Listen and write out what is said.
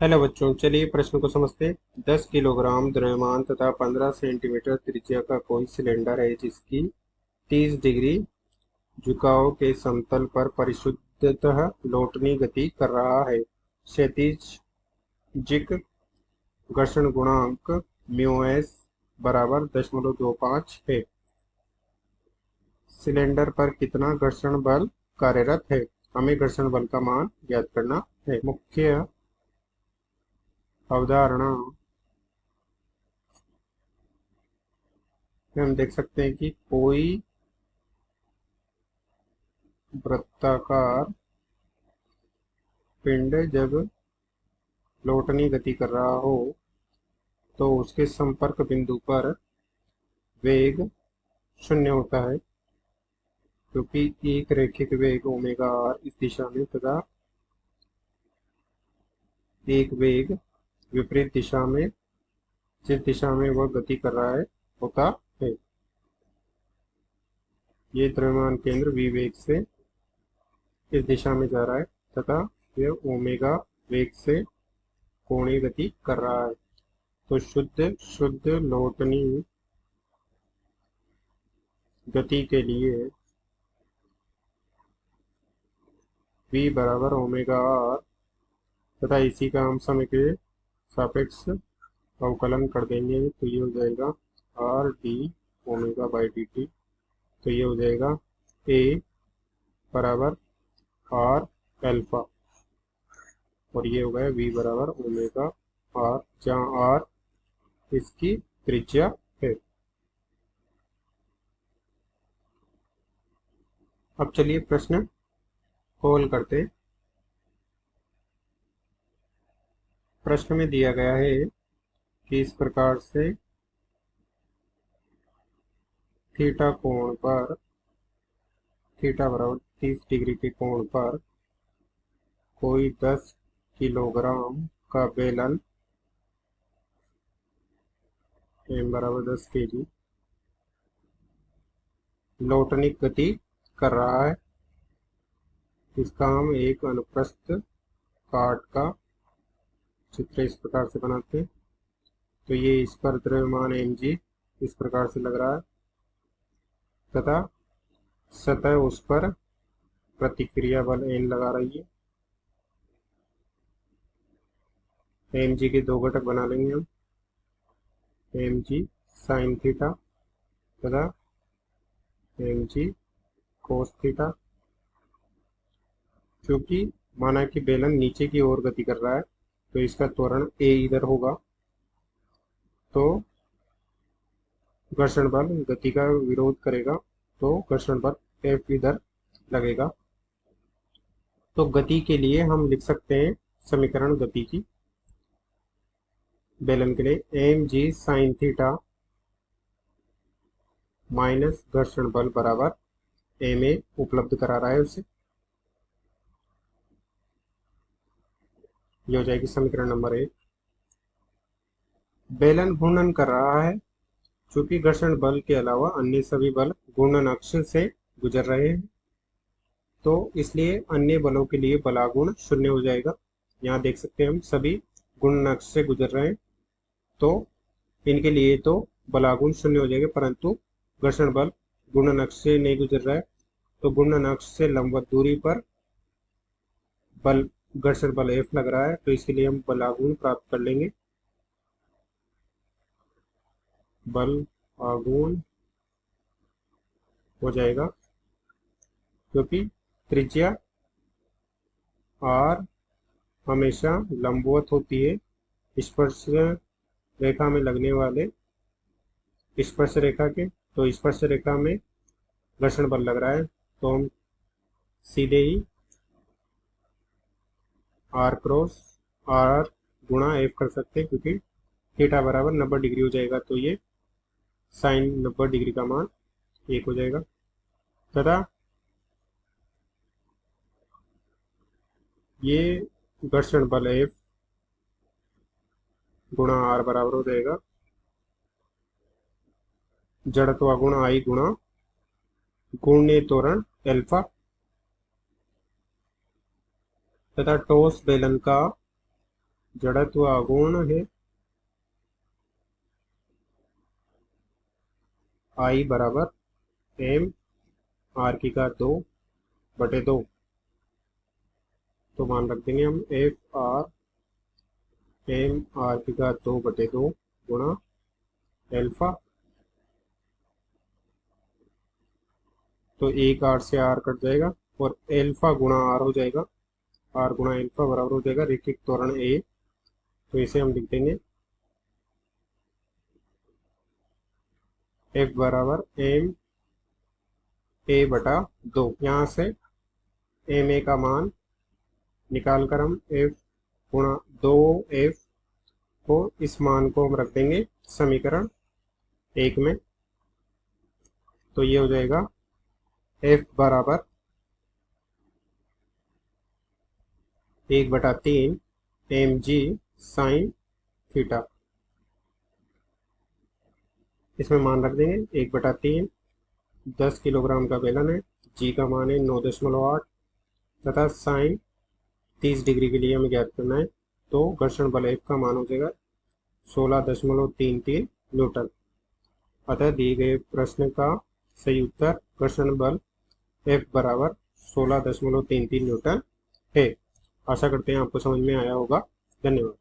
Hello बच्चों, चलिए प्रश्न को समझते हैं। 10 किलोग्राम द्रव्यमान तथा 15 सेंटीमीटर त्रिज्या का कोई सिलेंडर है जिसकी 30 डिग्री झुकाव के समतल पर परिशुद्धतः लौटनी गति कर रहा है। क्षैतिजिक घर्षण गुणांक म्यू बराबर 0.25 है। सिलेंडर पर कितना घर्षण बल कार्यरत है? हमें घर्षण बल का मान ज्ञात करना है। मुख्य अवधारणा में हम देख सकते हैं कि कोई वृत्ताकार पिंड जब लौटनी गति कर रहा हो तो उसके संपर्क बिंदु पर वेग शून्य होता है, क्योंकि एक रैखिक वेग ओमेगा आर इस दिशा में तथा एक वेग विपरीत दिशा में, जिस दिशा में वह गति कर रहा है, होता है। ये द्रव्यमान केंद्र v वेग से इस दिशा में जा रहा है तथा यह ओमेगा वेग से कोणीय गति कर रहा है। तो शुद्ध शुद्ध लौटनी गति के लिए v बराबर ओमेगा आर तथा इसी का हम समय के सापेक्ष अवकलन कर देंगे तो ये हो जाएगा R D omega by D T. तो ये हो जाएगा ए बराबर आर एल्फा और ये हो गया वी बराबर ओमेगा आर, जहाँ आर इसकी त्रिज्या है। अब चलिए प्रश्न हल करते हैं। प्रश्न में दिया गया है कि इस प्रकार से थीटा कोण पर, थीटा बराबर 30 डिग्री के कोण पर कोई 10 किलोग्राम का बेलन एम बराबर 10 केजी लौटनी गति कर रहा है। इसका हम एक अनुप्रस्थ काट का चित्र इस प्रकार से बनाते हैं। तो ये इस पर द्रव्यमान mg इस प्रकार से लग रहा है तथा सतह उस पर प्रतिक्रिया बल n लगा रही है। mg के दो घटक बना लेंगे हम, mg साइन थीटा तथा mg कोस थीटा। क्योंकि माना कि बेलन नीचे की ओर गति कर रहा है तो इसका त्वरण a इधर होगा, तो घर्षण बल गति का विरोध करेगा, तो घर्षण बल F इधर लगेगा। तो गति के लिए हम लिख सकते हैं समीकरण गति की बेलन के लिए mg साइन थीटा माइनस घर्षण बल बराबर ma उपलब्ध करा रहा है उसे। ये हो जाएगी समीकरण नंबर 1। बेलन घूर्णन कर रहा है, चूंकि घर्षण बल के अलावा अन्य सभी बल घूर्णन अक्ष से गुजर रहे हैं, तो इसलिए अन्य बलों के लिए बलागुण शून्य हो जाएगा। यहाँ देख सकते हैं हम सभी घूर्णन अक्ष से गुजर रहे हैं, तो इनके लिए तो बलागुण शून्य हो जाएगा, परंतु घर्षण बल घूर्णन अक्ष से नहीं गुजर रहा है, तो घूर्णन अक्ष से लंबवत दूरी पर बल घर्षण बल F लग रहा है, तो इसके लिए हम बलागुण प्राप्त कर लेंगे। बल आघूर्ण हो जाएगा, क्योंकि त्रिज्या r हमेशा लंबवत होती है स्पर्श रेखा में लगने वाले स्पर्श रेखा के। तो स्पर्श रेखा में घर्षण बल लग रहा है, तो हम सीधे ही r क्रॉस r गुणा F कर सकते हैं, क्योंकि थीटा बराबर 90 डिग्री हो जाएगा, तो ये साइन 90 डिग्री का मान 1 हो जाएगा तथा ये घर्षण बल F गुणा r बराबर हो जाएगा जड़त्व गुण I गुणा गुणनीय त्वरण एल्फा तथा ठोस बेलन का जड़त्व आघूर्ण है I बराबर एम आर की का 2/2। तो मान रख देंगे हम एफ आर एम आर की का 2/2 गुणा एल्फा। तो एक आर से आर कट जाएगा और एल्फा गुणा आर हो जाएगा। आर गुणा एल्फा बराबर हो जाएगा रैखिक त्वरण ए। तो इसे हम लिख देंगे एफ बराबर एम ए बटा 2। यहाँ से एम ए का मान निकाल कर हम एफ गुणा 2 एफ को, इस मान को हम रख देंगे समीकरण 1 में। तो ये हो जाएगा एफ बराबर 1/3 mg साइन थीटा। इसमें मान रख देंगे 1/3। 10 किलोग्राम का बेलन है, जी का मान है 9.8 तथा साइन 30 डिग्री के लिए हमें ज्ञात करना है। तो घर्षण बल एफ का मान हो जाएगा 16.33 न्यूटन। अतः दिए गए प्रश्न का सही उत्तर घर्षण बल एफ बराबर 16.33 न्यूटन है। आशा करते हैं आपको समझ में आया होगा। धन्यवाद।